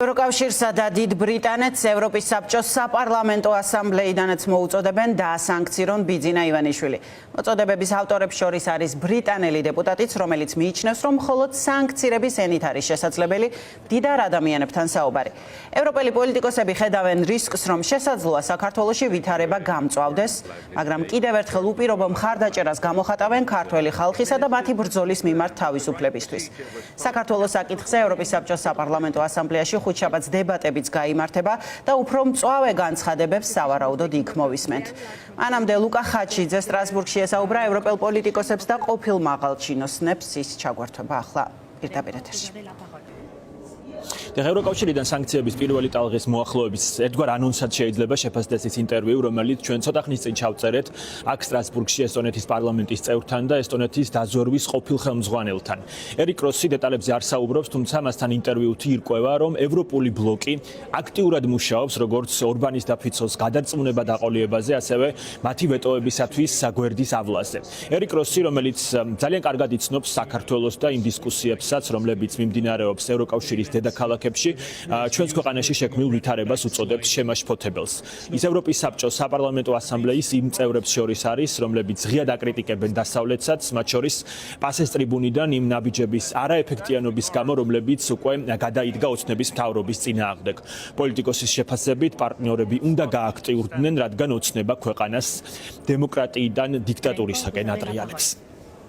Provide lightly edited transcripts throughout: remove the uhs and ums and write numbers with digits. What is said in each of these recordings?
ევროკავშირსა და დიდ ბრიტანეთს ევროპის საბჭოს საპარლამენტო ასამბლეიდანაც მოუწოდებენ დაასანქცირონ ბიძინა ივანიშვილი. მოწოდებების ავტორებს შორის არის ბრიტანელი დეპუტატიც, რომელიც მიიჩნევს, რომ მხოლოდ სანქცირების ენით არის შესაძლებელი მდიდარ ადამიანებთან საუბარი. ევროპელი პოლიტიკოსები ხედავენ რისკს, რომ შესაძლოა საქართველოში ვითარება გამწვავდეს, მაგრამ კიდევ ერთხელ უპირობო მხარდაჭერას გამოხატავენ ქართველი ხალხისა და მათი ბრძოლის მიმართ თავისუფლებისთვის. საქართველოს საკითხზე ევროპის საბჭოს საპარლამენტო ასამბლეაში ხუთშაბათს დებატებიც გაიმართება და უფრო მწვავე განცხადებებს სავარაუდოდ იქ მოვისმენთ. მანამდე ლუკა ხაჩიძე სტრასბურგში ესაუბრა ევროპელ პოლიტიკოსებს და ყოფილ მაღალჩინოსნებს ის ჩაგვართვება ახლა პირდაპირ ეთერში. ევროკავშირიდან სანქციების პირველი ტალღის მოახლოების ერთგვარ ანონსად შეიძლება შეფასდეს ის ინტერვიუ, რომელიც ჩვენ ცოტა ხნის წინ ჩავწერეთ აქ სტრასბურგში ესტონეთის პარლამენტის წევრთან და ესტონეთის დაზვერვის ყოფილ ხელმძღვანელთან. ერიკ როსი დეტალებზე არ საუბრობს, თუმცა მასთან ინტერვიუთი ირკვევა, რომ ევროპული ბლოკი აქტიურად მუშაობს როგორც ორბანის და ფიცოს გადარწმუნება დაყოლიებაზე, ასევე მათი ვეტოებისათვის გვერდის ავლაზე. ერიკ როსი, რომელიც ძალიან კარგად იცნობს საქართველოს და იმ დისკუსიებსაც, რომლებიც მიმდინარეობს ევროკავშირის დედაქალაქებში, ჩვენს ქვეყანაში შექმნილ ვითარებას უწოდებს შემაშფოთებელს. ის ევროპის საბჭოს საპარლამენტო ასამბლეის იმ წევრებს შორის არის, რომლებიც ღიად აკრიტიკებენ დასავლეთსაც, მათ შორის პასეს ტრიბუნიდან იმ ნაბიჯების არაეფექტიანობის გამო, რომლებიც უკვე გადაიდგა ოცნების მთავრობის წინააღმდეგ. პოლიტიკოსის შეფასებით პარტნიორები უნდა გააქტიურდნენ, რადგან ოცნება ქვეყანას დემოკრატიიდან დიქტატურისაკენ ატრიალებს.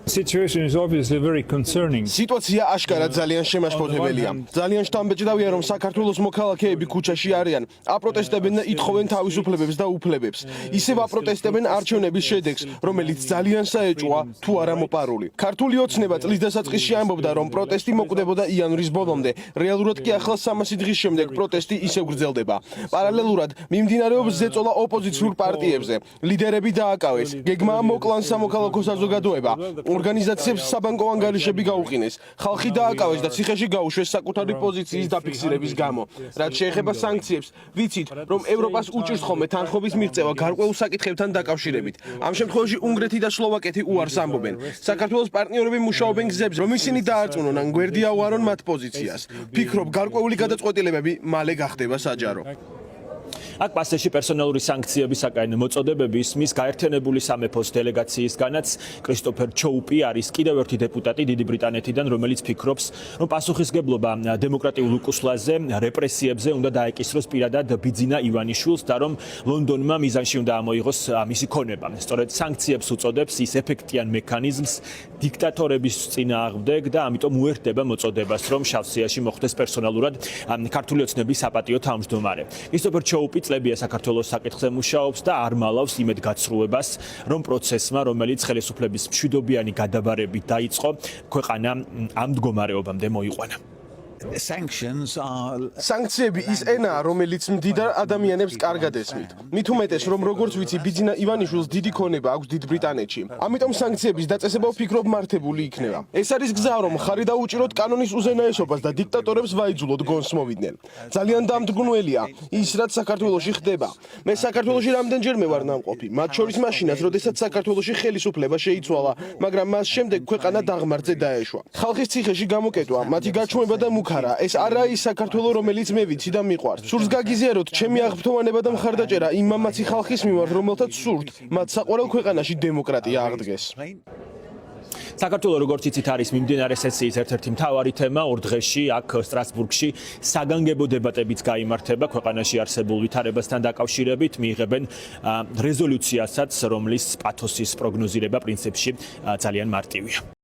სიტუაცია აშკარად ძალიან შემაშფოთებელია. ძალიან შთამბეჭდავია, რომ საქართველოს მოქალაქეები ქუჩაში არიან, აპროტესტებენ და ითხოვენ თავისუფლებებს და უფლებებს. ისევ აპროტესტებენ არჩევნების შედეგს, რომელიც ძალიან საეჭვოა, თუ არა მოპარული. ქართული ოცნება წლის დასაწყისში ამბობდა, რომ პროტესტი მოკვდებოდა იანვრის ბოლომდე. რეალურად კი ახლა 300 დღის შემდეგ პროტესტი ისევ გრძელდება. პარალელურად მიმდინარეობს ზეწოლა ოპოზიციურ პარტიებზე. ლიდერები დააკავეს, გეგმაა მოკლან სამოქალაქო საზოგადოება. ორგანიზაციებს საბანკო ანგარიშები გაუყინეს, ხალხი დააკავეს და ციხეში გაუშვეს საკუთარი პოზიციის დაფიქსირების გამო. რაც შეეხება სანქციებს, ვიცით, რომ ევროპას უჭირს ხოლმე თანხმობის მიღწევა გარკვეულ საკითხებთან დაკავშირებით. ამ შემთხვევაში უნგრეთი და სლოვაკეთი უარს ამბობენ. საქართველოს პარტნიორები მუშაობენ გზებზე, რომ ისინი დაარწმუნონ ან გვერდი აუარონ მათ პოზიციას. ვფიქრობ, გარკვეული გადაწყვეტილებები მალე გახდება საჯარო. აქ პასეში პერსონალური სანქციებისაკენ მოწოდებები ისმის გაერთიანებული სამეფოს დელეგაციისგანაც კრისტოფერ ჩოუპი არის კიდევ ერთი დეპუტატი დიდი ბრიტანეთიდან, რომელიც ფიქრობს, რომ პასუხისგებლობა დემოკრატიულ უკუსლაზე, რეპრესიებზე უნდა დაეკისროს პირადად ბიძინა ივანიშვილს და რომ ლონდონმა მიზანში უნდა ამოიღოს მისი ქონება. სწორედ სანქციებს უწოდებს ის ეფექტიან მექანიზმს დიქტატორების წინააღმდეგ და ამიტომ უერთდება მოწოდებას, რომ შავსიაში მოხდეს პერსონალურად ქართული ოცნების საპატიო თავმჯდომარე. კრისტოფერ ჩოუპი წლებია საქართველოს საკითხზე მუშაობს და არ მალავს იმედ გაცრუებას, რომ პროცესმა, რომელიც ხელისუფლების მშვიდობიანი გადაბარებით დაიწყო, ქვეყანა ამ მდგომარეობამდე მოიყვანა. სანქციები ის ენაა, რომელიც მდიდარ ადამიანებს კარგად ესმით. მით უმეტეს, რომ როგორც ვიცი, ბიძინა ივანიშვილს დიდი ქონება აქვს დიდ ბრიტანეთში. ამიტომ სანქციების დაწესება ვფიქრობ მართებული იქნება. ეს არის გზა, რომ ხარი დაუჭიროთ კანონის უზენაესობას და დიქტატორებს ვაიძულოთ გონს მოვიდნენ. ძალიან დამდგუნველია ის, რაც საქართველოში ხდება. მე საქართველოში რამდენჯერმე ვარ ნამყოფი, მათ შორის მაშინაც, როდესაც საქართველოში ხელისუფლება შეიცვალა, მაგრამ მას შემდეგ ქვეყანა დაღმართზე დაეშვა. ხალხის ციხეში გამოკეტვა, მათი გაჩვენება და ეს არა ის საქართველო, რომელიც მე ვიცი და მიყვარს. სურს გაგიზიაროთ ჩემი აღფრთოვანება და მხარდაჭერა იმ მამაცი ხალხის მიმართ, რომელთაც სურთ მათ საყვარელ ქვეყანაში დემოკრატია აღდგეს. საქართველო, როგორც იცით, არის მიმდინარე სესიის ერთ-ერთი მთავარი თემა. ორ დღეში აქ სტრასბურგში საგანგებო დებატებიც გაიმართება ქვეყანაში არსებულ ვითარებასთან დაკავშირებით. მიიღებენ რეზოლუციასაც, რომლის პათოსის პროგნოზირება პრინციპში ძალიან მარტივია.